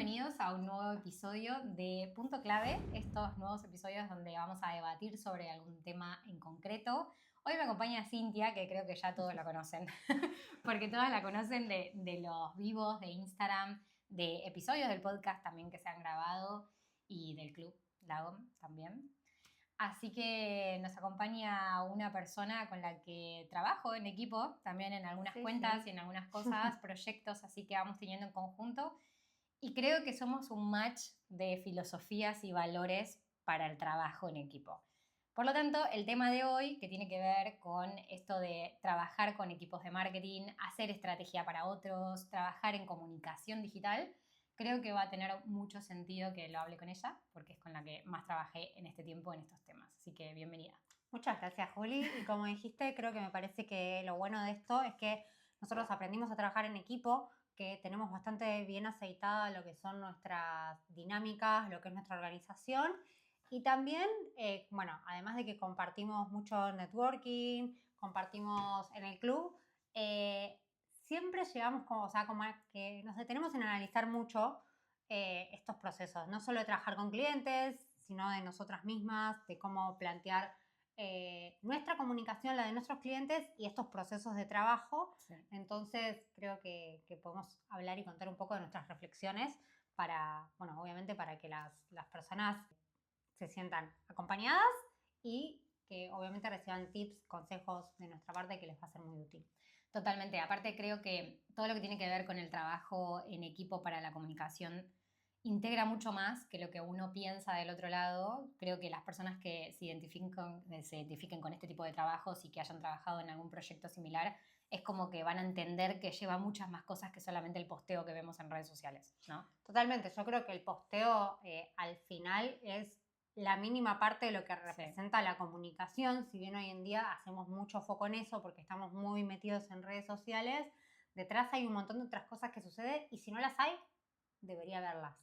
bienvenidos a un nuevo episodio de Punto Clave, estos nuevos episodios donde vamos a debatir sobre algún tema en concreto. Hoy me acompaña Cintia, que creo que ya todos la conocen, porque todas la conocen de los vivos de Instagram, de episodios del podcast también que se han grabado y del Club Lagom también. Así que nos acompaña una persona con la que trabajo en equipo, también en algunas cuentas y en algunas cosas, proyectos así que vamos teniendo en conjunto. Y creo que somos un match de filosofías y valores para el trabajo en equipo. Por lo tanto, el tema de hoy, que tiene que ver con esto de trabajar con equipos de marketing, hacer estrategia para otros, trabajar en comunicación digital, creo que va a tener mucho sentido que lo hable con ella, porque es con la que más trabajé en este tiempo en estos temas. Así que bienvenida. Muchas gracias, Juli. Y como dijiste, creo que me parece que lo bueno de esto es que nosotros aprendimos a trabajar en equipo, que tenemos bastante bien aceitada lo que son nuestras dinámicas, lo que es nuestra organización. Y también, además de que compartimos mucho networking, compartimos en el club, siempre llegamos como que nos detenemos en analizar mucho estos procesos, no solo de trabajar con clientes, sino de nosotras mismas, de cómo plantear nuestra comunicación, la de nuestros clientes y estos procesos de trabajo. Sí. Entonces creo que podemos hablar y contar un poco de nuestras reflexiones para, obviamente para que las personas se sientan acompañadas y que obviamente reciban tips, consejos de nuestra parte que les va a ser muy útil. Totalmente. Aparte creo que todo lo que tiene que ver con el trabajo en equipo para la comunicación integra mucho más que lo que uno piensa del otro lado. Creo que las personas que se identifiquen con este tipo de trabajos y que hayan trabajado en algún proyecto similar, es como que van a entender que lleva muchas más cosas que solamente el posteo que vemos en redes sociales, ¿no? Totalmente. Yo creo que el posteo al final es la mínima parte de lo que representa la comunicación. Si bien hoy en día hacemos mucho foco en eso porque estamos muy metidos en redes sociales, detrás hay un montón de otras cosas que suceden y si no las hay, debería verlas.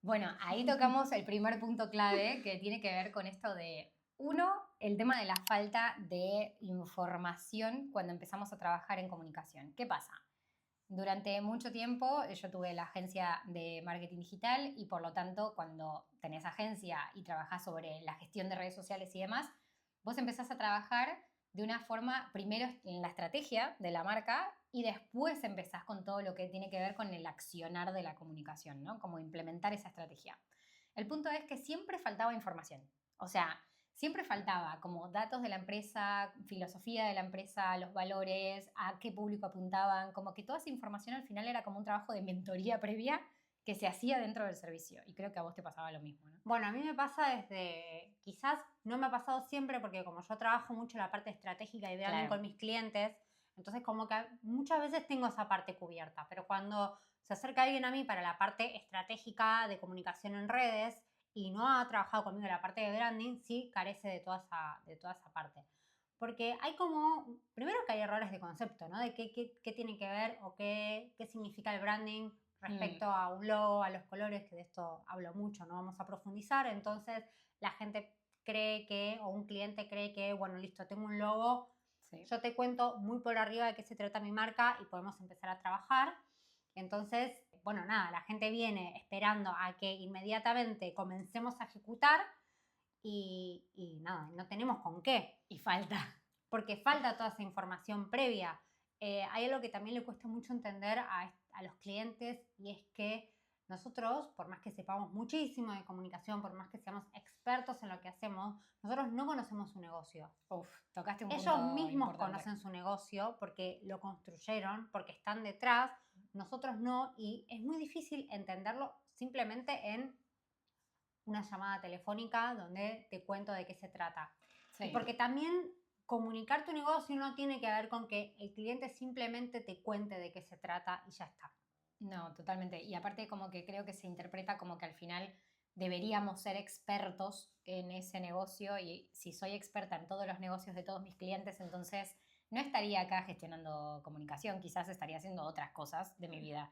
Bueno, ahí tocamos el primer punto clave que tiene que ver con esto de, uno, el tema de la falta de información cuando empezamos a trabajar en comunicación. ¿Qué pasa? Durante mucho tiempo yo tuve la agencia de marketing digital y por lo tanto cuando tenés agencia y trabajás sobre la gestión de redes sociales y demás, vos empezás a trabajar de una forma, primero en la estrategia de la marca y después empezás con todo lo que tiene que ver con el accionar de la comunicación, ¿no? Como implementar esa estrategia. El punto es que siempre faltaba información. O sea, siempre faltaba como datos de la empresa, filosofía de la empresa, los valores, a qué público apuntaban, como que toda esa información al final era como un trabajo de mentoría previa que se hacía dentro del servicio. Y creo que a vos te pasaba lo mismo, ¿no? Bueno, a mí me pasa quizás no me ha pasado siempre porque como yo trabajo mucho en la parte estratégica y de branding con mis clientes, entonces como que muchas veces tengo esa parte cubierta, pero cuando se acerca alguien a mí para la parte estratégica de comunicación en redes y no ha trabajado conmigo en la parte de branding, sí carece de toda esa parte. Porque hay primero que hay errores de concepto, ¿no? De qué tiene que ver o qué significa el branding respecto a un logo, a los colores, que de esto hablo mucho, no vamos a profundizar. Entonces la gente cree que, o un cliente cree que, bueno, listo, tengo un logo, yo te cuento muy por arriba de qué se trata mi marca y podemos empezar a trabajar. Entonces, bueno, nada, la gente viene esperando a que inmediatamente comencemos a ejecutar y nada, no tenemos con qué. Y falta. Porque falta toda esa información previa. Hay algo que también le cuesta mucho entender a los clientes y es que nosotros, por más que sepamos muchísimo de comunicación, por más que seamos expertos en lo que hacemos, nosotros no conocemos su negocio. Tocaste un punto Ellos mismos importante. conocen su negocio porque lo construyeron, porque están detrás, nosotros no, y es muy difícil entenderlo simplemente en una llamada telefónica donde te cuento de qué se trata. Sí. Y porque también comunicar tu negocio no tiene que ver con que el cliente simplemente te cuente de qué se trata y ya está. No, totalmente. Y aparte como que creo que se interpreta como que al final deberíamos ser expertos en ese negocio y si soy experta en todos los negocios de todos mis clientes, entonces no estaría acá gestionando comunicación, quizás estaría haciendo otras cosas de mi vida.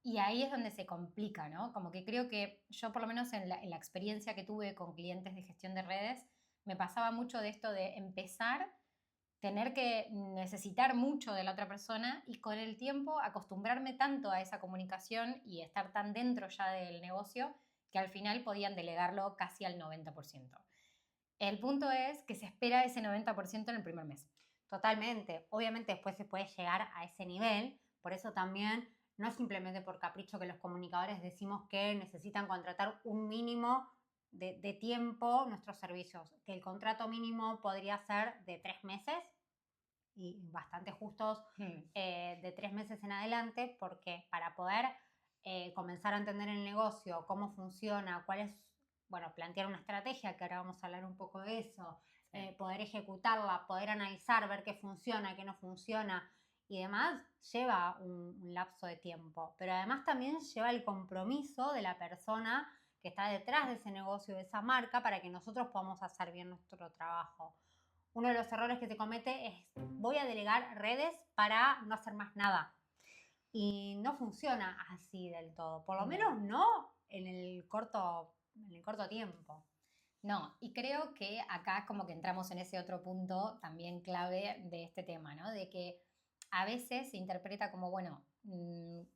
Y ahí es donde se complica, ¿no? Como que creo que yo por lo menos en la experiencia que tuve con clientes de gestión de redes, me pasaba mucho de esto de empezar tener que necesitar mucho de la otra persona y con el tiempo acostumbrarme tanto a esa comunicación y estar tan dentro ya del negocio que al final podían delegarlo casi al 90%. El punto es que se espera ese 90% en el primer mes. Totalmente. Obviamente después se puede llegar a ese nivel, por eso también no es simplemente por capricho que los comunicadores decimos que necesitan contratar un mínimo de tiempo nuestros servicios, que el contrato mínimo podría ser de 3 meses y bastante justos de 3 meses en adelante, porque para poder comenzar a entender el negocio, cómo funciona, cuál es, bueno, plantear una estrategia, que ahora vamos a hablar un poco de eso, poder ejecutarla, poder analizar, ver qué funciona, qué no funciona y demás, lleva un lapso de tiempo. Pero además también lleva el compromiso de la persona que está detrás de ese negocio, de esa marca, para que nosotros podamos hacer bien nuestro trabajo. Uno de los errores que se comete es: voy a delegar redes para no hacer más nada. Y no funciona así del todo. Por lo menos no en el corto tiempo. No, y creo que acá como que entramos en ese otro punto también clave de este tema, ¿no? De que a veces se interpreta como, bueno,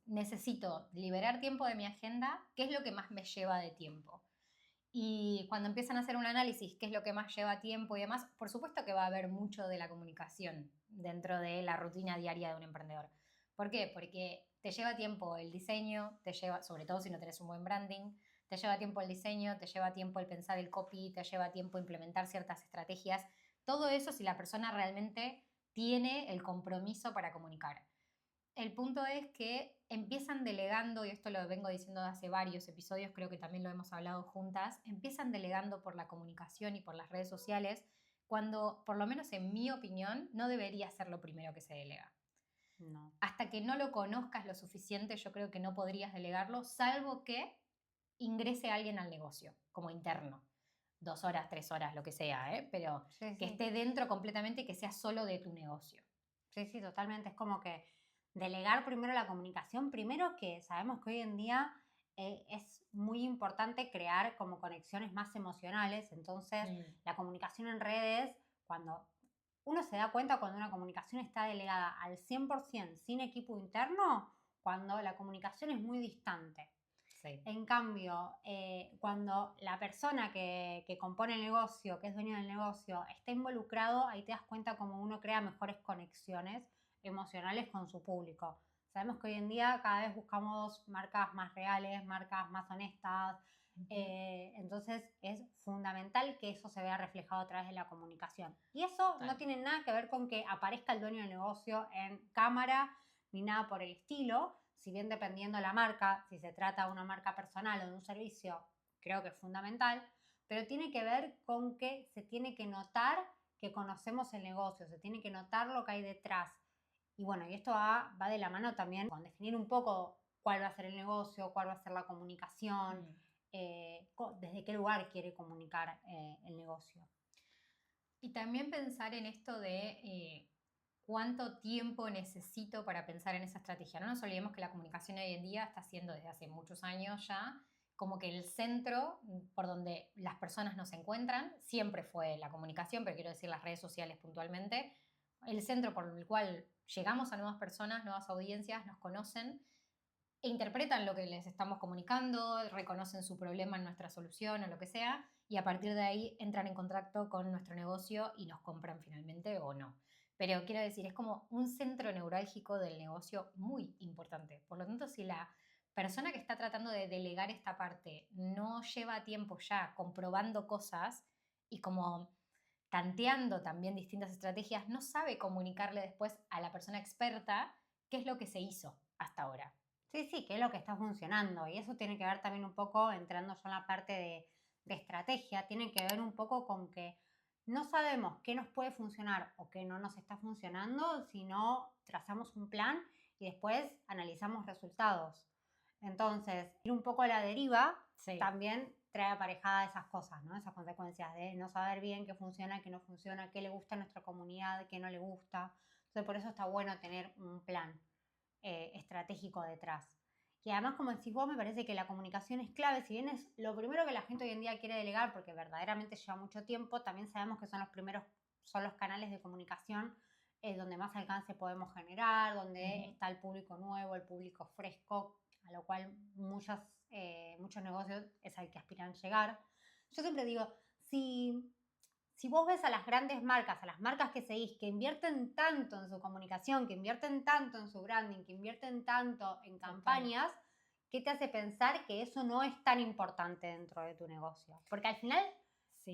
necesito liberar tiempo de mi agenda, ¿qué es lo que más me lleva de tiempo? Y cuando empiezan a hacer un análisis, qué es lo que más lleva tiempo y demás, por supuesto que va a haber mucho de la comunicación dentro de la rutina diaria de un emprendedor. ¿Por qué? Porque te lleva tiempo el diseño, te lleva, sobre todo si no tenés un buen branding, te lleva tiempo el diseño, te lleva tiempo el pensar el copy, te lleva tiempo implementar ciertas estrategias. Todo eso si la persona realmente tiene el compromiso para comunicar. El punto es que empiezan delegando, y esto lo vengo diciendo hace varios episodios, creo que también lo hemos hablado juntas, empiezan delegando por la comunicación y por las redes sociales, cuando, por lo menos en mi opinión, no debería ser lo primero que se delega. No. Hasta que no lo conozcas lo suficiente, yo creo que no podrías delegarlo, salvo que ingrese alguien al negocio, como interno. 2 horas, 3 horas, lo que sea, pero Sí, que sí. esté dentro completamente y que sea solo de tu negocio. Sí, sí, totalmente. Es como que delegar primero la comunicación, primero que sabemos que hoy en día es muy importante crear como conexiones más emocionales, entonces la comunicación en redes, cuando uno se da cuenta cuando una comunicación está delegada al 100% sin equipo interno, cuando la comunicación es muy distante. Sí. En cambio, cuando la persona que compone el negocio, que es dueño del negocio, está involucrado, ahí te das cuenta cómo uno crea mejores conexiones emocionales con su público. Sabemos que hoy en día cada vez buscamos marcas más reales, marcas más honestas, entonces es fundamental que eso se vea reflejado a través de la comunicación. Y eso no tiene nada que ver con que aparezca el dueño del negocio en cámara ni nada por el estilo. Si bien dependiendo de la marca, si se trata de una marca personal o de un servicio, creo que es fundamental, pero tiene que ver con que se tiene que notar que conocemos el negocio, se tiene que notar lo que hay detrás. Y bueno, y esto va de la mano también con definir un poco cuál va a ser el negocio, cuál va a ser la comunicación, desde qué lugar quiere comunicar el negocio. Y también pensar en esto de cuánto tiempo necesito para pensar en esa estrategia. No nos olvidemos que la comunicación hoy en día está siendo desde hace muchos años ya como que el centro por donde las personas nos encuentran, siempre fue la comunicación, pero quiero decir las redes sociales puntualmente, el centro por el cual llegamos a nuevas personas, nuevas audiencias, nos conocen e interpretan lo que les estamos comunicando, reconocen su problema en nuestra solución o lo que sea, y a partir de ahí entran en contacto con nuestro negocio y nos compran finalmente o no. Pero quiero decir, es como un centro neurálgico del negocio muy importante. Por lo tanto, si la persona que está tratando de delegar esta parte no lleva tiempo ya comprobando cosas y como tanteando también distintas estrategias, no sabe comunicarle después a la persona experta qué es lo que se hizo hasta ahora. Sí, sí, qué es lo que está funcionando. Y eso tiene que ver también un poco, entrando ya en la parte de estrategia, tiene que ver un poco con que no sabemos qué nos puede funcionar o qué no nos está funcionando, sino trazamos un plan y después analizamos resultados. Entonces, ir un poco a la deriva también trae aparejada esas cosas, ¿no? Esas consecuencias de no saber bien qué funciona, qué no funciona, qué le gusta a nuestra comunidad, qué no le gusta. Entonces, por eso está bueno tener un plan estratégico detrás. Y además, como decís vos, me parece que la comunicación es clave. Si bien es lo primero que la gente hoy en día quiere delegar, porque verdaderamente lleva mucho tiempo, también sabemos que son los primeros son los canales de comunicación donde más alcance podemos generar, donde está el público nuevo, el público fresco, a lo cual muchos negocios es al que aspiran llegar. Yo siempre digo, si vos ves a las grandes marcas, a las marcas que seguís, que invierten tanto en su comunicación, que invierten tanto en su branding, que invierten tanto en campañas, ¿qué te hace pensar que eso no es tan importante dentro de tu negocio? Porque al final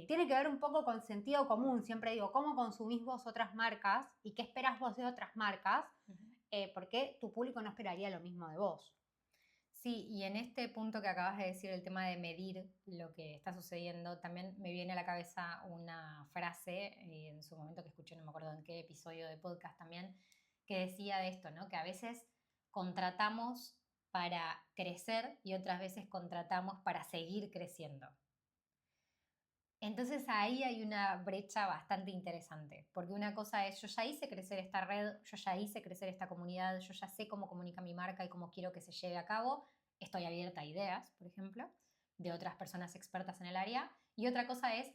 tiene que ver un poco con sentido común. Siempre digo, ¿cómo consumís vos otras marcas y qué esperás vos de otras marcas? Porque tu público no esperaría lo mismo de vos. Sí, y en este punto que acabas de decir, el tema de medir lo que está sucediendo, también me viene a la cabeza una frase, en su momento que escuché, no me acuerdo en qué episodio de podcast también, que decía de esto, ¿no? Que a veces contratamos para crecer y otras veces contratamos para seguir creciendo. Entonces ahí hay una brecha bastante interesante, porque una cosa es, yo ya hice crecer esta red, yo ya hice crecer esta comunidad, yo ya sé cómo comunica mi marca y cómo quiero que se lleve a cabo, estoy abierta a ideas, por ejemplo, de otras personas expertas en el área, y otra cosa es,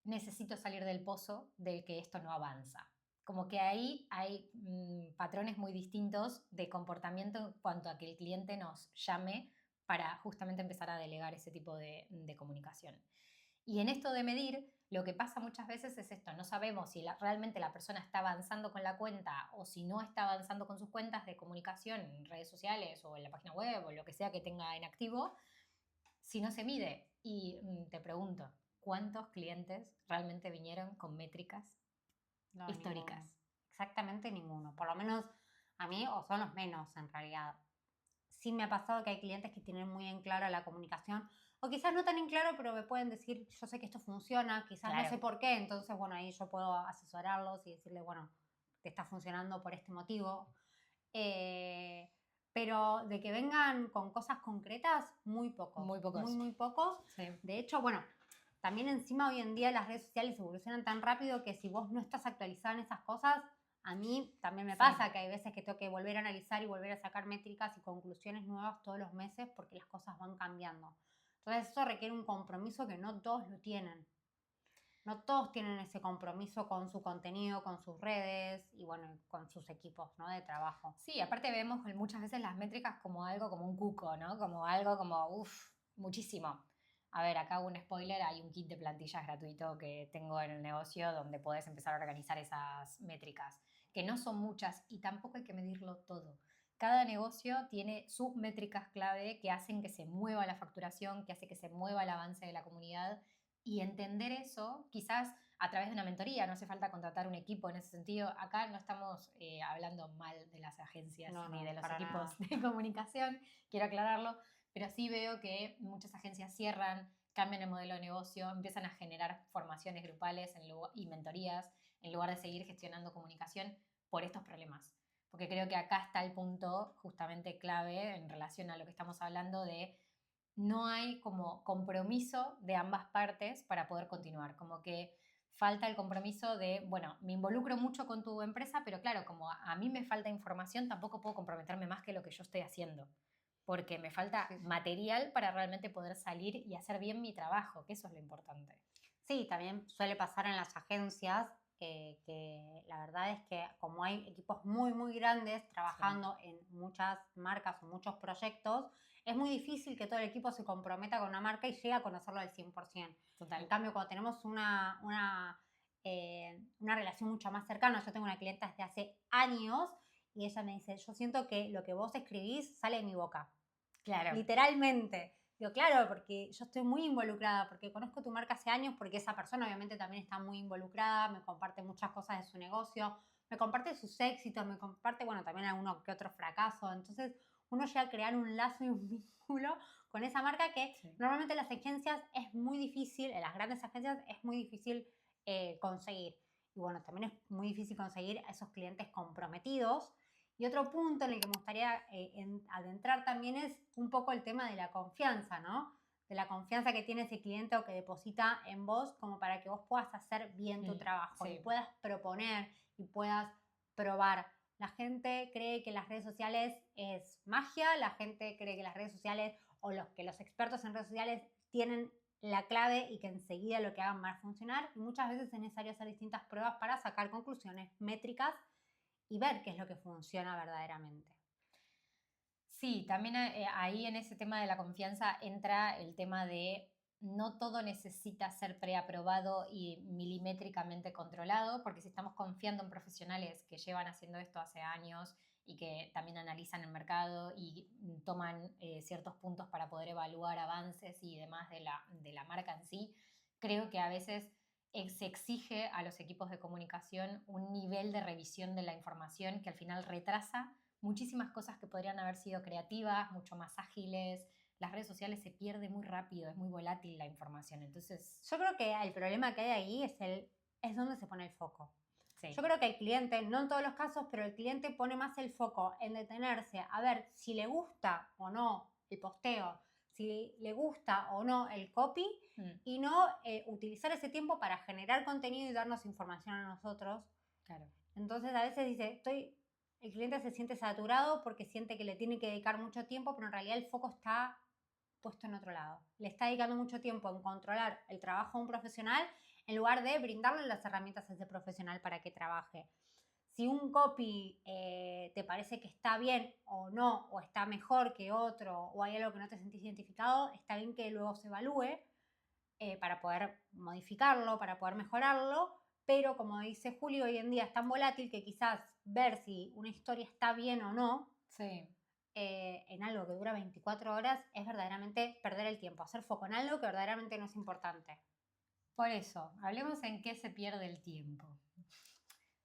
necesito salir del pozo del que esto no avanza. Como que ahí hay patrones muy distintos de comportamiento en cuanto a que el cliente nos llame para justamente empezar a delegar ese tipo de comunicación. Y en esto de medir, lo que pasa muchas veces es esto, no sabemos si realmente la persona está avanzando con la cuenta o si no está avanzando con sus cuentas de comunicación en redes sociales o en la página web o lo que sea que tenga en activo, si no se mide. Y te pregunto, ¿cuántos clientes realmente vinieron con métricas históricas? Ninguno. Exactamente ninguno, por lo menos a mí, o son los menos en realidad. Sí me ha pasado que hay clientes que tienen muy en clara la comunicación, o quizás no tan en claro, pero me pueden decir, yo sé que esto funciona, quizás no sé por qué, entonces, bueno, ahí yo puedo asesorarlos y decirle, bueno, te está funcionando por este motivo. Pero de que vengan con cosas concretas, muy pocos. Muy pocos. Muy pocos. Sí. De hecho, bueno, también encima hoy en día las redes sociales evolucionan tan rápido que si vos no estás actualizada en esas cosas, a mí también me pasa que hay veces que tengo que volver a analizar y volver a sacar métricas y conclusiones nuevas todos los meses porque las cosas van cambiando. Entonces eso requiere un compromiso que no todos lo tienen. No todos tienen ese compromiso con su contenido, con sus redes y bueno, con sus equipos, ¿no? De trabajo. Sí, aparte vemos muchas veces las métricas como algo, como un cuco, ¿no? Como algo como, muchísimo. A ver, acá un spoiler, hay un kit de plantillas gratuito que tengo en el negocio donde podés empezar a organizar esas métricas, que no son muchas y tampoco hay que medirlo todo. Cada negocio tiene sus métricas clave que hacen que se mueva la facturación, que hace que se mueva el avance de la comunidad y entender eso quizás a través de una mentoría, no hace falta contratar un equipo en ese sentido. Acá no estamos hablando mal de las agencias ni de los equipos de comunicación, quiero aclararlo, pero sí veo que muchas agencias cierran, cambian el modelo de negocio, empiezan a generar formaciones grupales y mentorías en lugar de seguir gestionando comunicación por estos problemas. Porque creo que acá está el punto justamente clave en relación a lo que estamos hablando de no hay como compromiso de ambas partes para poder continuar, como que falta el compromiso de, bueno, me involucro mucho con tu empresa, pero claro, como a mí me falta información, tampoco puedo comprometerme más que lo que yo estoy haciendo, porque me falta material para realmente poder salir y hacer bien mi trabajo, que eso es lo importante. Sí, también suele pasar en las agencias que la verdad es que como hay equipos muy grandes trabajando en muchas marcas o muchos proyectos, es muy difícil que todo el equipo se comprometa con una marca y llegue a conocerlo al 100%. Total. En cambio, cuando tenemos una relación mucho más cercana, yo tengo una clienta desde hace años y ella me dice, yo siento que lo que vos escribís sale de mi boca. Claro. Literalmente. Digo, claro, porque yo estoy muy involucrada, porque conozco tu marca hace años, porque esa persona obviamente también está muy involucrada, me comparte muchas cosas de su negocio, me comparte sus éxitos, me comparte, bueno, también alguno que otro fracaso. Entonces, uno llega a crear un lazo y un vínculo con esa marca que normalmente en las agencias es muy difícil, en las grandes agencias es muy difícil conseguir. Y bueno, también es muy difícil conseguir a esos clientes comprometidos. Y otro punto en el que me gustaría adentrar también es un poco el tema de la confianza, ¿no? De la confianza que tiene ese cliente o que deposita en vos como para que vos puedas hacer bien tu trabajo y puedas proponer y puedas probar. La gente cree que las redes sociales es magia, la gente cree que las redes sociales o los expertos en redes sociales tienen la clave y que enseguida lo que hagan va a funcionar. Y muchas veces es necesario hacer distintas pruebas para sacar conclusiones métricas y ver qué es lo que funciona verdaderamente. Sí, también ahí en ese tema de la confianza entra el tema de no todo necesita ser preaprobado y milimétricamente controlado, porque si estamos confiando en profesionales que llevan haciendo esto hace años y que también analizan el mercado y toman ciertos puntos para poder evaluar avances y demás de la marca en sí, creo que a veces se exige a los equipos de comunicación un nivel de revisión de la información que al final retrasa muchísimas cosas que podrían haber sido creativas, mucho más ágiles. Las redes sociales se pierde muy rápido, es muy volátil la información. Entonces, yo creo que el problema que hay ahí es donde se pone el foco. sí. Yo creo que el cliente, no en todos los casos, pero el cliente pone más el foco en detenerse a ver si le gusta o no el posteo, si le gusta o no el copy, y no utilizar ese tiempo para generar contenido y darnos información a nosotros. Claro. Entonces a veces dice, el cliente se siente saturado porque siente que le tiene que dedicar mucho tiempo, pero en realidad el foco está puesto en otro lado. Le está dedicando mucho tiempo en controlar el trabajo de un profesional en lugar de brindarle las herramientas a ese profesional para que trabaje. Si un copy te parece que está bien o no, o está mejor que otro, o hay algo que no te sentís identificado, está bien que luego se evalúe para poder modificarlo, para poder mejorarlo, pero como dice Juli, hoy en día es tan volátil que quizás ver si una historia está bien o no, sí. En algo que dura 24 horas es verdaderamente perder el tiempo, hacer foco en algo que verdaderamente no es importante. Por eso, hablemos en qué se pierde el tiempo.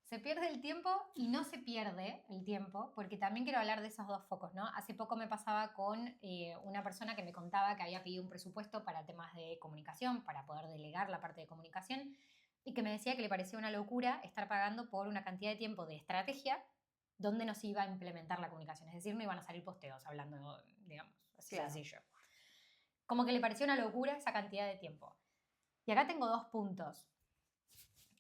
Se pierde el tiempo y no se pierde el tiempo, porque también quiero hablar de esos dos focos, ¿no? Hace poco me pasaba con una persona que me contaba que había pedido un presupuesto para temas de comunicación, para poder delegar la parte de comunicación, y que me decía que le parecía una locura estar pagando por una cantidad de tiempo de estrategia donde no se iba a implementar la comunicación. Es decir, no iban a salir posteos hablando, digamos, así Claro. sencillo. Como que le pareció una locura esa cantidad de tiempo. Y acá tengo dos puntos.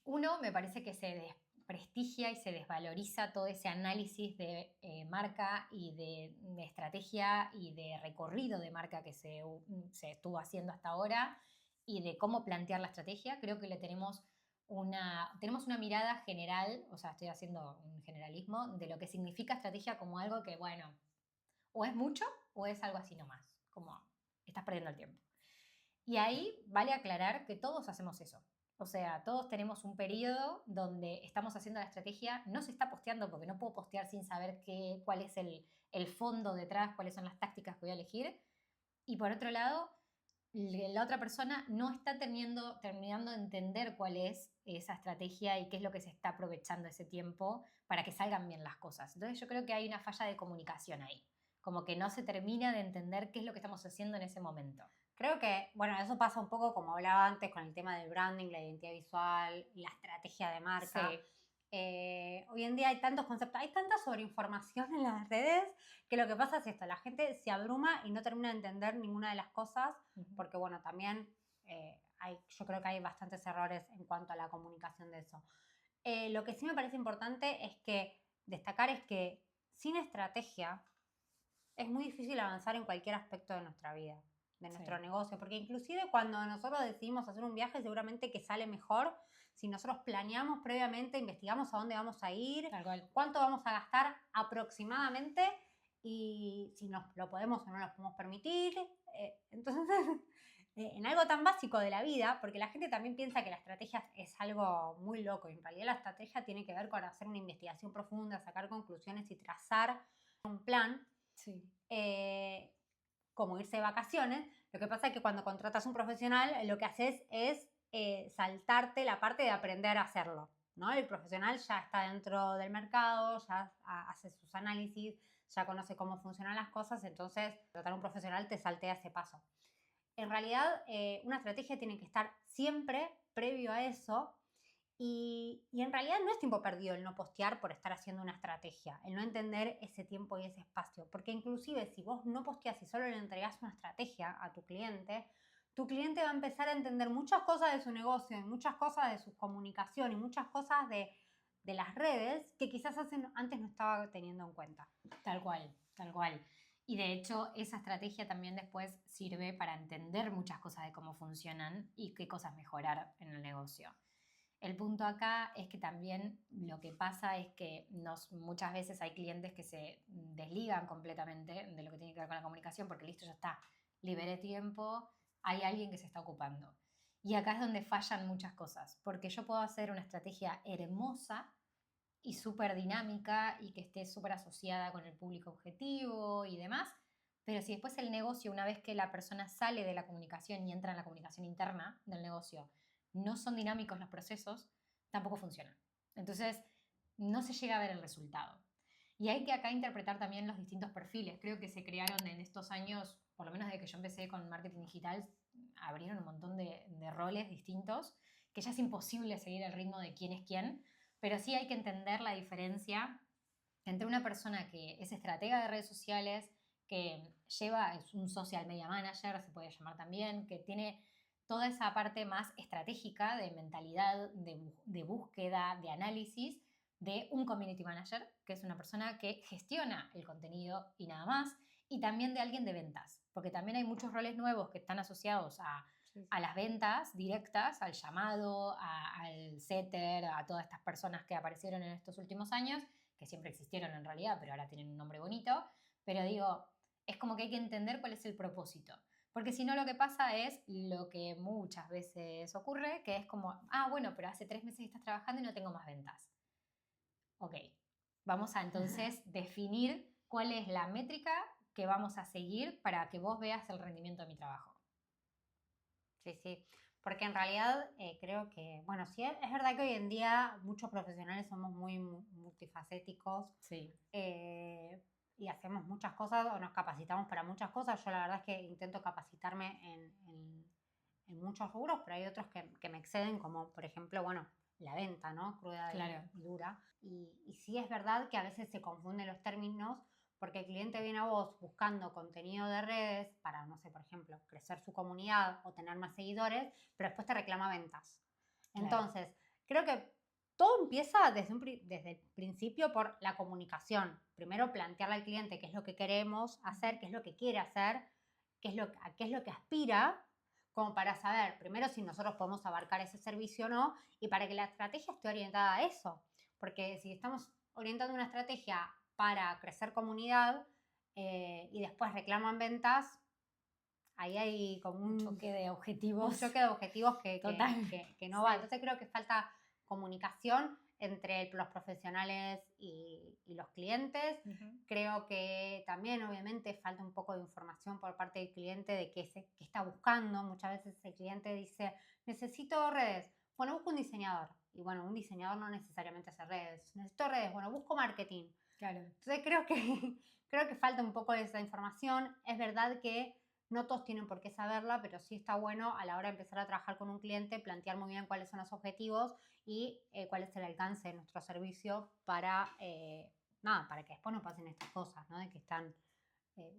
Uno, me parece que se desprestigia y se desvaloriza todo ese análisis de marca y de estrategia y de recorrido de marca que se estuvo haciendo hasta ahora y de cómo plantear la estrategia. Creo que tenemos una mirada general, o sea, estoy haciendo un generalismo, de lo que significa estrategia como algo que, bueno, o es mucho o es algo así nomás, como estás perdiendo el tiempo. Y ahí vale aclarar que todos hacemos eso. O sea, todos tenemos un periodo donde estamos haciendo la estrategia, no se está posteando porque no puedo postear sin saber cuál es el fondo detrás, cuáles son las tácticas que voy a elegir. Y por otro lado, la otra persona no está terminando de entender cuál es esa estrategia y qué es lo que se está aprovechando ese tiempo para que salgan bien las cosas. Entonces yo creo que hay una falla de comunicación ahí, como que no se termina de entender qué es lo que estamos haciendo en ese momento. Creo que, bueno, eso pasa un poco como hablaba antes con el tema del branding, la identidad visual, la estrategia de marca. Sí. Hoy en día hay tantos conceptos, hay tanta sobreinformación en las redes que lo que pasa es esto, la gente se abruma y no termina de entender ninguna de las cosas, porque bueno, también yo creo que hay bastantes errores en cuanto a la comunicación de eso. Lo que sí me parece importante es que destacar es que sin estrategia es muy difícil avanzar en cualquier aspecto de nuestra vida, de nuestro negocio, porque inclusive cuando nosotros decidimos hacer un viaje seguramente que sale mejor si nosotros planeamos previamente, investigamos a dónde vamos a ir, cuánto vamos a gastar aproximadamente y si nos lo podemos o no nos podemos permitir. Entonces, en algo tan básico de la vida, porque la gente también piensa que la estrategia es algo muy loco y en realidad la estrategia tiene que ver con hacer una investigación profunda, sacar conclusiones y trazar un plan. Sí. Como irse de vacaciones. Lo que pasa es que cuando contratas un profesional, lo que haces es saltarte la parte de aprender a hacerlo, ¿no? El profesional ya está dentro del mercado, ya hace sus análisis, ya conoce cómo funcionan las cosas, entonces tratar a un profesional te saltea ese paso. En realidad, una estrategia tiene que estar siempre previo a eso. Y en realidad no es tiempo perdido el no postear por estar haciendo una estrategia, el no entender ese tiempo y ese espacio. Porque inclusive si vos no posteas y solo le entregás una estrategia a tu cliente va a empezar a entender muchas cosas de su negocio, y muchas cosas de su comunicación y muchas cosas de las redes que quizás antes no estaba teniendo en cuenta. Tal cual, tal cual. Y de hecho, esa estrategia también después sirve para entender muchas cosas de cómo funcionan y qué cosas mejorar en el negocio. El punto acá es que también lo que pasa es que muchas veces hay clientes que se desligan completamente de lo que tiene que ver con la comunicación porque listo, ya está, liberé tiempo, hay alguien que se está ocupando. Y acá es donde fallan muchas cosas, porque yo puedo hacer una estrategia hermosa y súper dinámica y que esté súper asociada con el público objetivo y demás, pero si después el negocio, una vez que la persona sale de la comunicación y entra en la comunicación interna del negocio, no son dinámicos los procesos, tampoco funciona. Entonces, no se llega a ver el resultado. Y hay que acá interpretar también los distintos perfiles. Creo que se crearon en estos años, por lo menos desde que yo empecé con marketing digital, abrieron un montón de roles distintos, que ya es imposible seguir el ritmo de quién es quién, pero sí hay que entender la diferencia entre una persona que es estratega de redes sociales, que es un social media manager, se puede llamar también, que tiene toda esa parte más estratégica de mentalidad, de búsqueda, de análisis, de un community manager, que es una persona que gestiona el contenido y nada más, y también de alguien de ventas, porque también hay muchos roles nuevos que están asociados a las ventas directas, al llamado, al setter, a todas estas personas que aparecieron en estos últimos años, que siempre existieron en realidad, pero ahora tienen un nombre bonito. Pero digo, es como que hay que entender cuál es el propósito. Porque si no, lo que pasa es lo que muchas veces ocurre, que es como, bueno, pero hace 3 meses estás trabajando y no tengo más ventas. Ok, vamos a entonces definir cuál es la métrica que vamos a seguir para que vos veas el rendimiento de mi trabajo. Sí, sí, porque en realidad creo que, bueno, sí, es verdad que hoy en día muchos profesionales somos muy multifacéticos. Sí. Y hacemos muchas cosas o nos capacitamos para muchas cosas. Yo la verdad es que intento capacitarme en muchos rubros, pero hay otros que me exceden, como por ejemplo, bueno, la venta, ¿no? Cruda y dura. Y sí es verdad que a veces se confunden los términos porque el cliente viene a vos buscando contenido de redes para, no sé, por ejemplo, crecer su comunidad o tener más seguidores, pero después te reclama ventas. Entonces, creo que todo empieza desde el principio por la comunicación. Primero plantearle al cliente qué es lo que queremos hacer, qué es lo que quiere hacer, qué es lo que aspira, como para saber primero si nosotros podemos abarcar ese servicio o no, y para que la estrategia esté orientada a eso. Porque si estamos orientando una estrategia para crecer comunidad y después reclaman ventas, ahí hay como un choque de objetivos. Un choque de objetivos que no va. Entonces creo que falta comunicación entre los profesionales y los clientes. Creo que también obviamente falta un poco de información por parte del cliente de qué está buscando. Muchas veces el cliente dice, necesito redes. Bueno, busco un diseñador. Y bueno, un diseñador no necesariamente hace redes. Necesito redes. Bueno, busco marketing. Claro. Entonces creo que falta un poco de esa información. Es verdad que no todos tienen por qué saberla, pero sí está bueno a la hora de empezar a trabajar con un cliente, plantear muy bien cuáles son los objetivos y cuál es el alcance de nuestro servicio para que después no pasen estas cosas, ¿no? De que están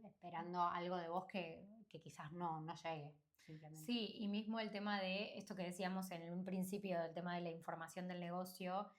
esperando algo de vos que quizás no llegue. Simplemente. Sí, y mismo el tema de esto que decíamos en un principio, del tema de la información del negocio,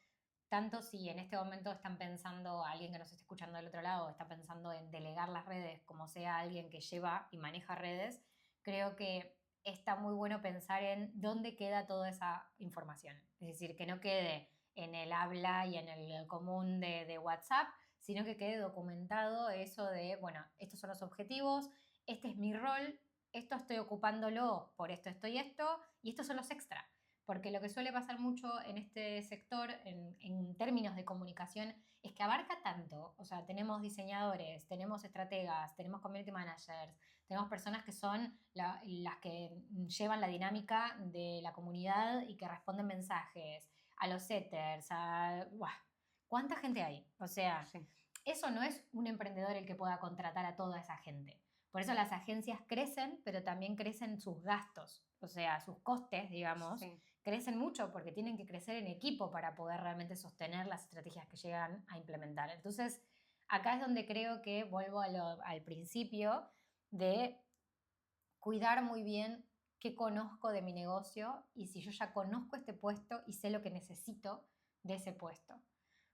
tanto si en este momento están pensando, alguien que nos esté escuchando del otro lado, está pensando en delegar las redes, como sea alguien que lleva y maneja redes, creo que está muy bueno pensar en dónde queda toda esa información. Es decir, que no quede en el habla y en el común de WhatsApp, sino que quede documentado eso de, bueno, estos son los objetivos, este es mi rol, esto estoy ocupándolo por esto, esto y estos son los extras. Porque lo que suele pasar mucho en este sector, en términos de comunicación, es que abarca tanto. O sea, tenemos diseñadores, tenemos estrategas, tenemos community managers, tenemos personas que son las que llevan la dinámica de la comunidad y que responden mensajes, a los setters, ¿cuánta gente hay? O sea, sí. Eso no es un emprendedor el que pueda contratar a toda esa gente. Por eso las agencias crecen, pero también crecen sus gastos, o sea, sus costes, digamos, sí. Crecen mucho porque tienen que crecer en equipo para poder realmente sostener las estrategias que llegan a implementar. Entonces, acá es donde creo que vuelvo al principio de cuidar muy bien qué conozco de mi negocio y si yo ya conozco este puesto y sé lo que necesito de ese puesto.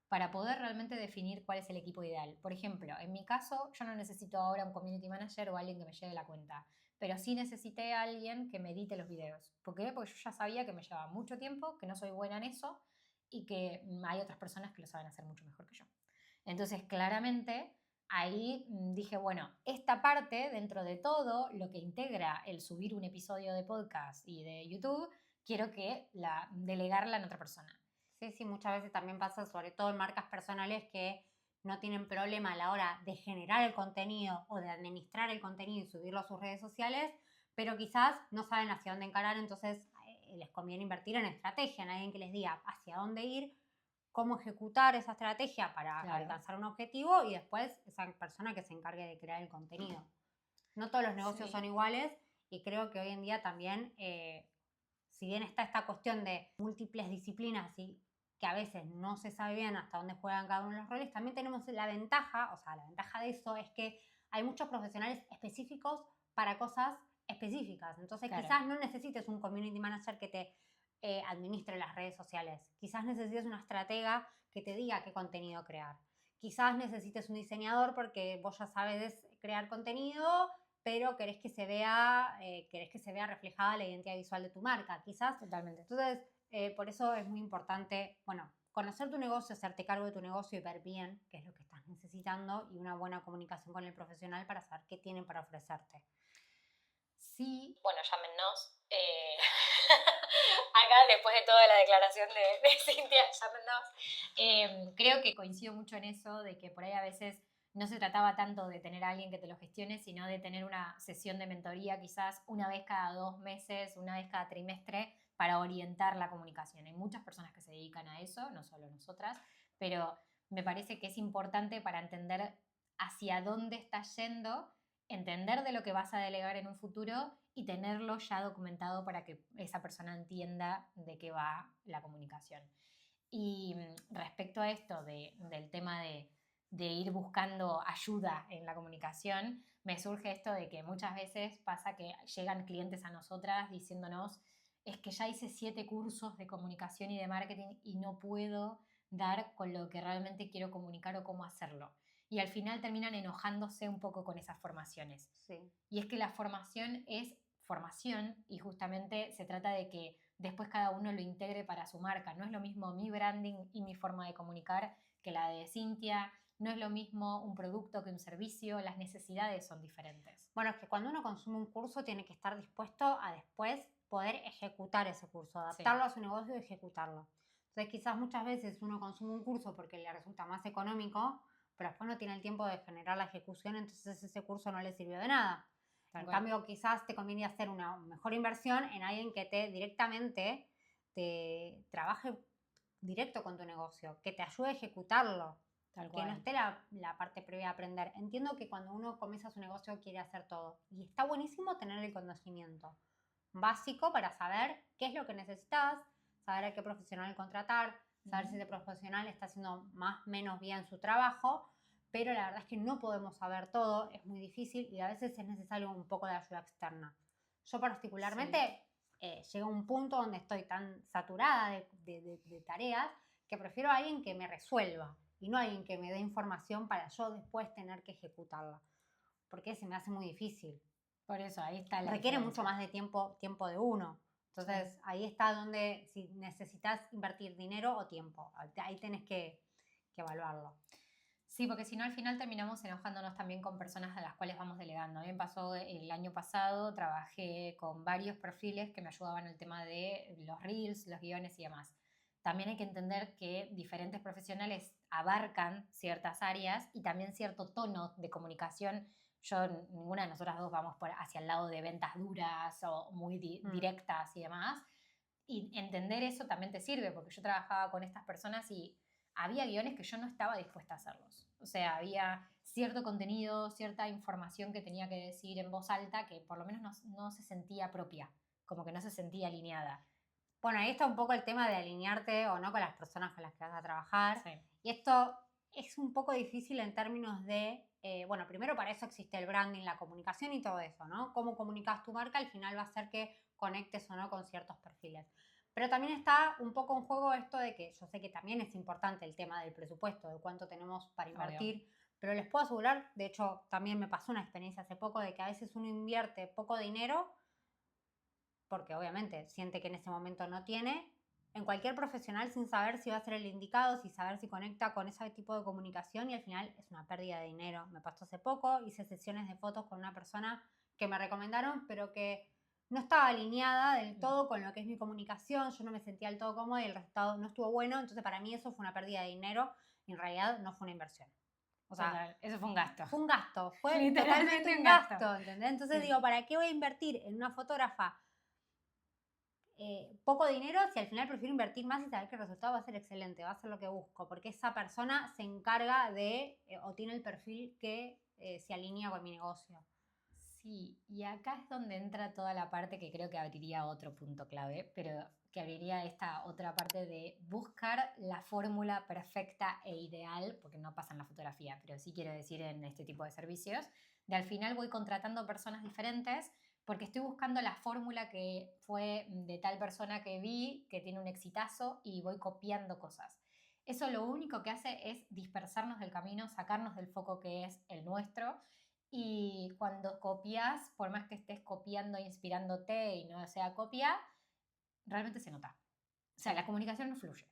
para poder realmente definir cuál es el equipo ideal. Por ejemplo, en mi caso, yo no necesito ahora un community manager o alguien que me lleve la cuenta, pero sí necesité a alguien que me edite los videos. ¿Por qué? Porque yo ya sabía que me llevaba mucho tiempo, que no soy buena en eso y que hay otras personas que lo saben hacer mucho mejor que yo. Entonces, claramente, ahí dije, bueno, esta parte, dentro de todo lo que integra el subir un episodio de podcast y de YouTube, quiero que delegarla en otra persona. Sí, sí, muchas veces también pasa, sobre todo en marcas personales, que no tienen problema a la hora de generar el contenido o de administrar el contenido y subirlo a sus redes sociales, pero quizás no saben hacia dónde encarar, entonces les conviene invertir en estrategia, en alguien que les diga hacia dónde ir, cómo ejecutar esa estrategia para alcanzar un objetivo y después esa persona que se encargue de crear el contenido. No todos los negocios son iguales y creo que hoy en día también, si bien está esta cuestión de múltiples disciplinas y que a veces no se sabe bien hasta dónde juegan cada uno de los roles, también tenemos la ventaja, o sea, la ventaja de eso es que hay muchos profesionales específicos para cosas específicas. Entonces, quizás no necesites un community manager que te administre las redes sociales. Quizás necesites una estratega que te diga qué contenido crear. Quizás necesites un diseñador porque vos ya sabes crear contenido, pero querés que se vea reflejada la identidad visual de tu marca. Quizás. Totalmente. Entonces, por eso es muy importante, bueno, conocer tu negocio, hacerte cargo de tu negocio y ver bien qué es lo que estás necesitando y una buena comunicación con el profesional para saber qué tienen para ofrecerte. Sí, bueno, llámenos. Acá, después de toda la declaración de Cintia, llámenos. Creo que coincido mucho en eso, de que por ahí a veces no se trataba tanto de tener a alguien que te lo gestione, sino de tener una sesión de mentoría quizás una vez cada 2 meses, una vez cada trimestre, para orientar la comunicación. Hay muchas personas que se dedican a eso, no solo nosotras, pero me parece que es importante para entender hacia dónde estás yendo, entender de lo que vas a delegar en un futuro y tenerlo ya documentado para que esa persona entienda de qué va la comunicación. Y respecto a esto del tema de ir buscando ayuda en la comunicación, me surge esto de que muchas veces pasa que llegan clientes a nosotras diciéndonos, es que ya hice 7 cursos de comunicación y de marketing y no puedo dar con lo que realmente quiero comunicar o cómo hacerlo. Y al final terminan enojándose un poco con esas formaciones. Sí. Y es que la formación es formación y justamente se trata de que después cada uno lo integre para su marca. No es lo mismo mi branding y mi forma de comunicar que la de Cintia, no es lo mismo un producto que un servicio, las necesidades son diferentes. Bueno, es que cuando uno consume un curso tiene que estar dispuesto a después poder ejecutar ese curso, adaptarlo a su negocio y ejecutarlo. Entonces quizás muchas veces uno consume un curso porque le resulta más económico, pero después no tiene el tiempo de generar la ejecución, entonces ese curso no le sirvió de nada. En cambio, quizás te conviene hacer una mejor inversión en alguien que directamente te trabaje directo con tu negocio, que te ayude a ejecutarlo. Que no esté la parte previa a aprender. Entiendo que cuando uno comienza su negocio quiere hacer todo. Y está buenísimo tener el conocimiento básico para saber qué es lo que necesitas, saber a qué profesional contratar, saber si ese profesional está haciendo más o menos bien su trabajo, pero la verdad es que no podemos saber todo, es muy difícil y a veces es necesario un poco de ayuda externa. Yo particularmente llego a un punto donde estoy tan saturada de tareas que prefiero a alguien que me resuelva y no alguien que me dé información para yo después tener que ejecutarla, porque se me hace muy difícil. Por eso, ahí está la requiere diferencia. mucho más de tiempo de uno. Entonces, ahí está donde si necesitas invertir dinero o tiempo, ahí tenés que evaluarlo. Sí, porque si no al final terminamos enojándonos también con personas a las cuales vamos delegando. A mí me pasó el año pasado, trabajé con varios perfiles que me ayudaban en el tema de los reels, los guiones y demás. También hay que entender que diferentes profesionales abarcan ciertas áreas y también cierto tono de comunicación. Ninguna de nosotras dos vamos hacia el lado de ventas duras o muy directas y demás. Y entender eso también te sirve, porque yo trabajaba con estas personas y había guiones que yo no estaba dispuesta a hacerlos. O sea, había cierto contenido, cierta información que tenía que decir en voz alta que por lo menos no se sentía propia, como que no se sentía alineada. Bueno, ahí está un poco el tema de alinearte o no con las personas con las que vas a trabajar. Sí. Y esto es un poco difícil en términos de, bueno, primero para eso existe el branding, la comunicación y todo eso, ¿no? Cómo comunicas tu marca al final va a hacer que conectes o no con ciertos perfiles. Pero también está un poco en juego esto de que yo sé que también es importante el tema del presupuesto, de cuánto tenemos para invertir, obvio. Pero les puedo asegurar, de hecho también me pasó una experiencia hace poco de que a veces uno invierte poco dinero porque obviamente siente que en ese momento no tiene, en cualquier profesional sin saber si va a ser el indicado, sin saber si conecta con ese tipo de comunicación y al final es una pérdida de dinero. Me pasó hace poco, hice sesiones de fotos con una persona que me recomendaron, pero que no estaba alineada del todo con lo que es mi comunicación, yo no me sentía del todo cómoda y el resultado no estuvo bueno, entonces para mí eso fue una pérdida de dinero y en realidad no fue una inversión. O sea, total, eso fue un gasto. Fue un gasto, fue totalmente un gasto, ¿entendés? Entonces digo, ¿para qué voy a invertir en una fotógrafa poco dinero si al final prefiero invertir más y saber que el resultado va a ser excelente, va a ser lo que busco? Porque esa persona se encarga de, o tiene el perfil que se alinea con mi negocio. Sí, y acá es donde entra toda la parte que creo que abriría otro punto clave, pero que abriría esta otra parte de buscar la fórmula perfecta e ideal, porque no pasa en la fotografía, pero sí quiero decir en este tipo de servicios, de al final voy contratando personas diferentes porque estoy buscando la fórmula que fue de tal persona que vi, que tiene un exitazo y voy copiando cosas. Eso lo único que hace es dispersarnos del camino, sacarnos del foco que es el nuestro. Y cuando copias, por más que estés copiando, inspirándote y no sea copia, realmente se nota. O sea, la comunicación no fluye.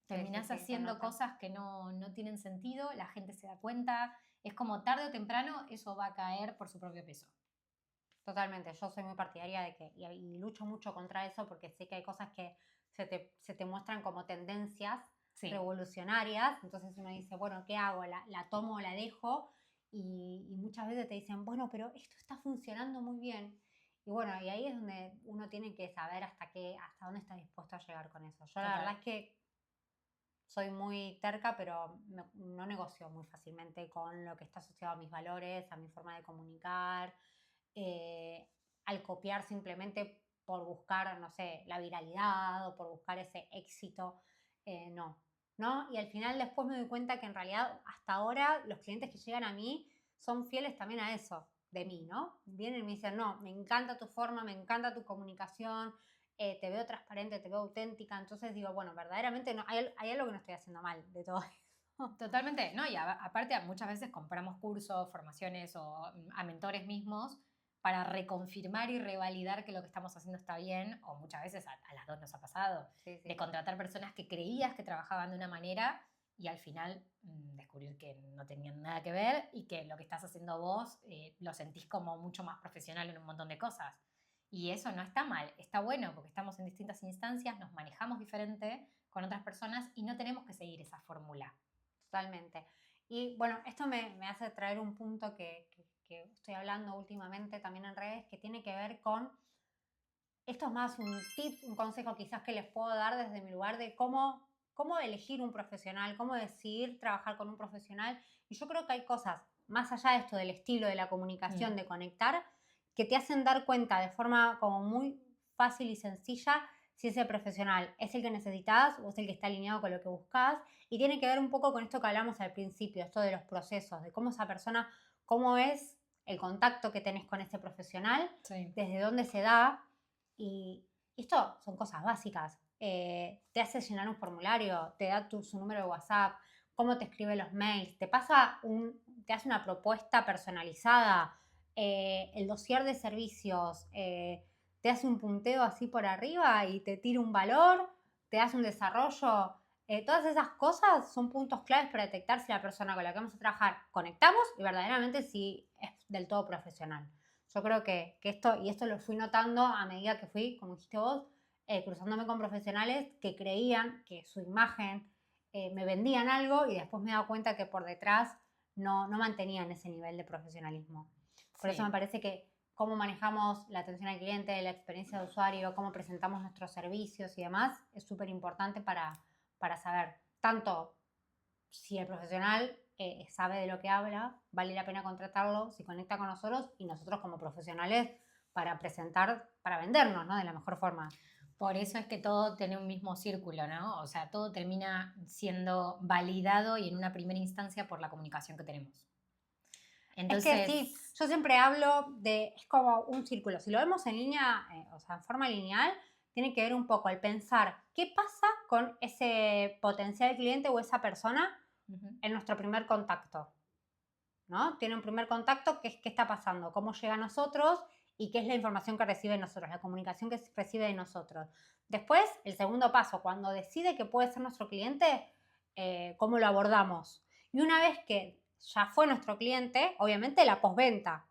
Terminás haciendo cosas que no tienen sentido, la gente se da cuenta. Es como tarde o temprano eso va a caer por su propio peso. Totalmente, yo soy muy partidaria de que, y lucho mucho contra eso porque sé que hay cosas que se te muestran como tendencias revolucionarias, entonces uno dice, bueno, ¿qué hago? ¿La tomo o la dejo? Y muchas veces te dicen, bueno, pero esto está funcionando muy bien. Y bueno, y ahí es donde uno tiene que saber hasta dónde está dispuesto a llegar con eso. Yo la verdad es que soy muy terca, pero no negocio muy fácilmente con lo que está asociado a mis valores, a mi forma de comunicar. Al copiar simplemente por buscar, no sé, la viralidad o por buscar ese éxito, no. Y al final después me doy cuenta que en realidad hasta ahora los clientes que llegan a mí son fieles también a eso de mí, ¿no? Vienen y me dicen, no, me encanta tu forma, me encanta tu comunicación, te veo transparente, te veo auténtica, entonces digo, bueno, verdaderamente no, hay algo que no estoy haciendo mal de todo eso. Totalmente, ¿no? Y aparte muchas veces compramos cursos, formaciones o a mentores mismos para reconfirmar y revalidar que lo que estamos haciendo está bien, o muchas veces a las dos nos ha pasado, de contratar personas que creías que trabajaban de una manera y al final descubrir que no tenían nada que ver y que lo que estás haciendo vos lo sentís como mucho más profesional en un montón de cosas. Y eso no está mal, está bueno porque estamos en distintas instancias, nos manejamos diferente con otras personas y no tenemos que seguir esa fórmula. Totalmente. Y bueno, esto me hace traer un punto que estoy hablando últimamente también en redes, que tiene que ver con, esto es más un tip, un consejo quizás que les puedo dar desde mi lugar de cómo elegir un profesional, cómo decidir trabajar con un profesional. Y yo creo que hay cosas, más allá de esto del estilo, de la comunicación, de conectar, que te hacen dar cuenta de forma como muy fácil y sencilla si ese profesional es el que necesitas o es el que está alineado con lo que buscas. Y tiene que ver un poco con esto que hablamos al principio, esto de los procesos, de cómo esa persona, cómo es el contacto que tenés con ese profesional, desde dónde se da. Y esto son cosas básicas. Te hace llenar un formulario, te da su número de WhatsApp, cómo te escribe los mails, te hace una propuesta personalizada, el dossier de servicios, te hace un punteo así por arriba y te tira un valor, te hace un desarrollo. Todas esas cosas son puntos claves para detectar si la persona con la que vamos a trabajar conectamos y verdaderamente si es del todo profesional. Yo creo que esto lo fui notando a medida que fui, como dijiste vos, cruzándome con profesionales que creían que su imagen me vendían algo y después me he dado cuenta que por detrás no mantenían ese nivel de profesionalismo. Por eso me parece que cómo manejamos la atención al cliente, la experiencia de usuario, cómo presentamos nuestros servicios y demás, es súper importante para saber tanto si el profesional sabe de lo que habla, vale la pena contratarlo, si conecta con nosotros y nosotros como profesionales para presentar, para vendernos, ¿no? De la mejor forma. Por eso es que todo tiene un mismo círculo, ¿no? O sea, todo termina siendo validado y en una primera instancia por la comunicación que tenemos. Entonces, es que sí, yo siempre hablo es como un círculo. Si lo vemos en línea, o sea, en forma lineal, tiene que ver un poco el pensar qué pasa con ese potencial cliente o esa persona en nuestro primer contacto, ¿no? Tiene un primer contacto que es qué está pasando, cómo llega a nosotros y qué es la información que recibe de nosotros, la comunicación que recibe de nosotros. Después, el segundo paso, cuando decide que puede ser nuestro cliente, cómo lo abordamos. Y una vez que ya fue nuestro cliente, obviamente la postventa.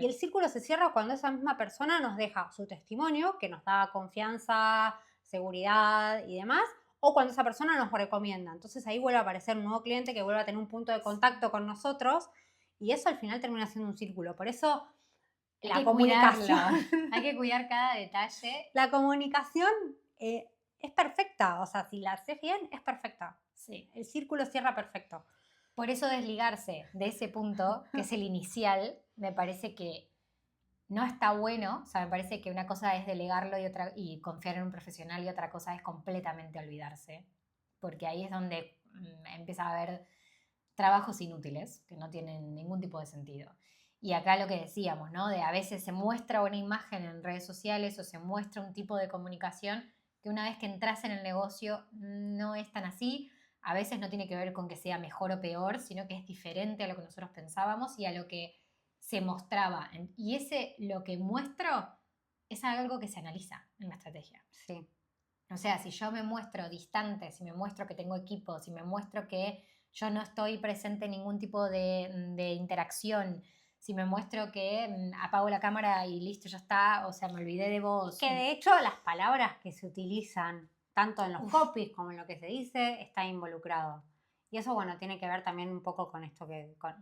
Y el círculo se cierra cuando esa misma persona nos deja su testimonio, que nos da confianza, seguridad y demás, o cuando esa persona nos recomienda. Entonces ahí vuelve a aparecer un nuevo cliente que vuelve a tener un punto de contacto con nosotros y eso al final termina siendo un círculo. Por eso la comunicación... Hay que cuidar cada detalle. La comunicación es perfecta, o sea, si la haces bien, es perfecta. Sí. El círculo cierra perfecto. Por eso desligarse de ese punto, que es el inicial, me parece que no está bueno. O sea, me parece que una cosa es delegarlo y confiar en un profesional y otra cosa es completamente olvidarse. Porque ahí es donde empieza a haber trabajos inútiles que no tienen ningún tipo de sentido. Y acá lo que decíamos, ¿no? De a veces se muestra una imagen en redes sociales o se muestra un tipo de comunicación que una vez que entras en el negocio no es tan así. A veces no tiene que ver con que sea mejor o peor, sino que es diferente a lo que nosotros pensábamos y a lo que se mostraba. Y lo que muestro, es algo que se analiza en la estrategia. Sí. O sea, si yo me muestro distante, si me muestro que tengo equipo, si me muestro que yo no estoy presente en ningún tipo de interacción, si me muestro que apago la cámara y listo, ya está, o sea, me olvidé de vos. Que de hecho las palabras que se utilizan, tanto en los copies como en lo que se dice, está involucrado. Y eso, bueno, tiene que ver también un poco con esto,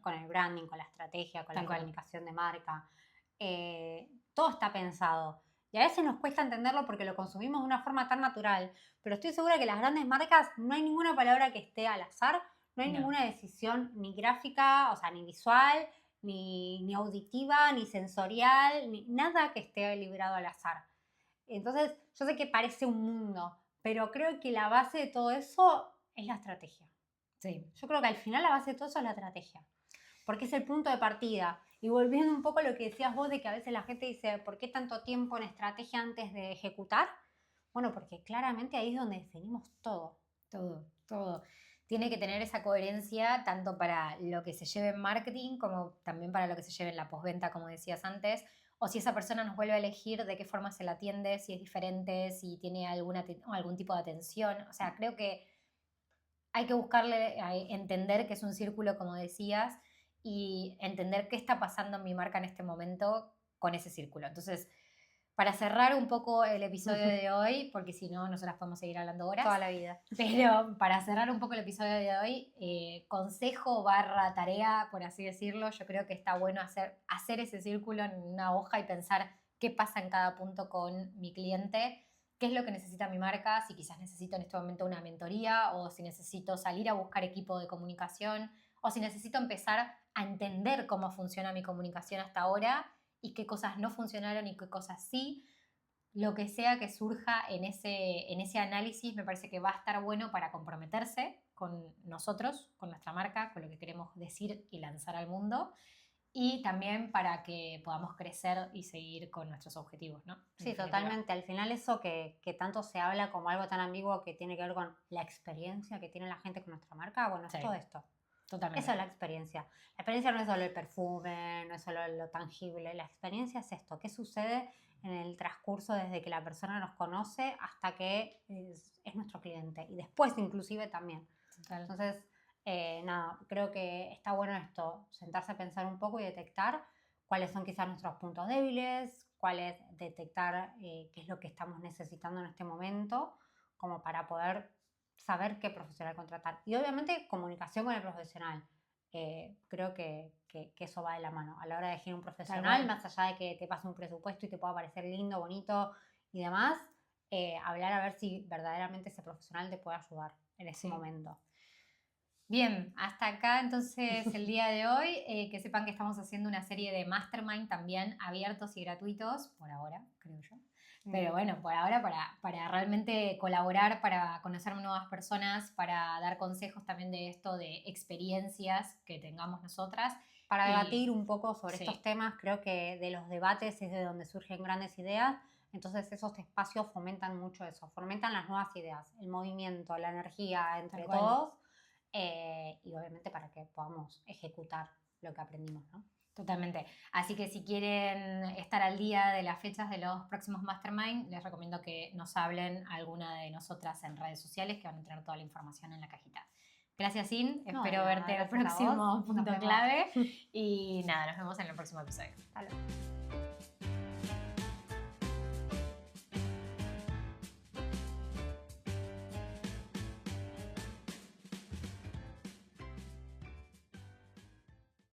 con el branding, con la estrategia, con la comunicación de marca. Todo está pensado. Y a veces nos cuesta entenderlo porque lo consumimos de una forma tan natural. Pero estoy segura que las grandes marcas no hay ninguna palabra que esté al azar, no hay ninguna decisión ni gráfica, o sea, ni visual, ni auditiva, ni sensorial, ni nada que esté librado al azar. Entonces, yo sé que parece un mundo, pero creo que la base de todo eso es la estrategia. Sí. Yo creo que al final la base de todo eso es la estrategia, porque es el punto de partida. Y volviendo un poco a lo que decías vos de que a veces la gente dice, ¿por qué tanto tiempo en estrategia antes de ejecutar? Bueno, porque claramente ahí es donde definimos todo. Todo. Tiene que tener esa coherencia tanto para lo que se lleve en marketing como también para lo que se lleve en la postventa, como decías antes. O si esa persona nos vuelve a elegir, de qué forma se la atiende, si es diferente, si tiene algún tipo de atención. O sea, creo que hay que buscarle a entender que es un círculo, como decías, y entender qué está pasando en mi marca en este momento con ese círculo. Entonces, para cerrar un poco el episodio de hoy, porque si no, nosotras podemos seguir hablando horas. Toda la vida. Pero para cerrar un poco el episodio de hoy, consejo / tarea, por así decirlo, yo creo que está bueno hacer ese círculo en una hoja y pensar qué pasa en cada punto con mi cliente, qué es lo que necesita mi marca, si quizás necesito en este momento una mentoría o si necesito salir a buscar equipo de comunicación o si necesito empezar a entender cómo funciona mi comunicación hasta ahora y qué cosas no funcionaron y qué cosas sí. Lo que sea que surja en ese análisis me parece que va a estar bueno para comprometerse con nosotros, con nuestra marca, con lo que queremos decir y lanzar al mundo y también para que podamos crecer y seguir con nuestros objetivos, ¿no? Sí, totalmente. Al final eso que tanto se habla como algo tan ambiguo que tiene que ver con la experiencia que tiene la gente con nuestra marca, bueno, es todo esto. Totalmente. Esa es la experiencia. La experiencia no es solo el perfume, no es solo lo tangible. La experiencia es esto. ¿Qué sucede en el transcurso desde que la persona nos conoce hasta que es nuestro cliente? Y después inclusive también. Total. Entonces, nada, creo que está bueno esto, sentarse a pensar un poco y detectar cuáles son quizás nuestros puntos débiles, detectar qué es lo que estamos necesitando en este momento, como para poder saber qué profesional contratar. Y obviamente comunicación con el profesional. Creo que eso va de la mano. A la hora de elegir un profesional, más allá de que te pase un presupuesto y te pueda parecer lindo, bonito y demás, hablar a ver si verdaderamente ese profesional te puede ayudar en ese momento. Bien, hasta acá entonces el día de hoy. Que sepan que estamos haciendo una serie de mastermind también abiertos y gratuitos, por ahora, creo yo. Pero bueno, por ahora para realmente colaborar, para conocer nuevas personas, para dar consejos también de esto, de experiencias que tengamos nosotras. Para debatir un poco sobre estos temas, creo que de los debates es de donde surgen grandes ideas. Entonces esos espacios fomentan mucho eso, fomentan las nuevas ideas, el movimiento, la energía entre todos y obviamente para que podamos ejecutar lo que aprendimos, ¿no? Totalmente. Así que si quieren estar al día de las fechas de los próximos Mastermind, les recomiendo que nos hablen a alguna de nosotras en redes sociales que van a tener toda la información en la cajita. Gracias, Sin. Espero verte en el próximo punto clave. Y nada, nos vemos en el próximo episodio. Hasta luego.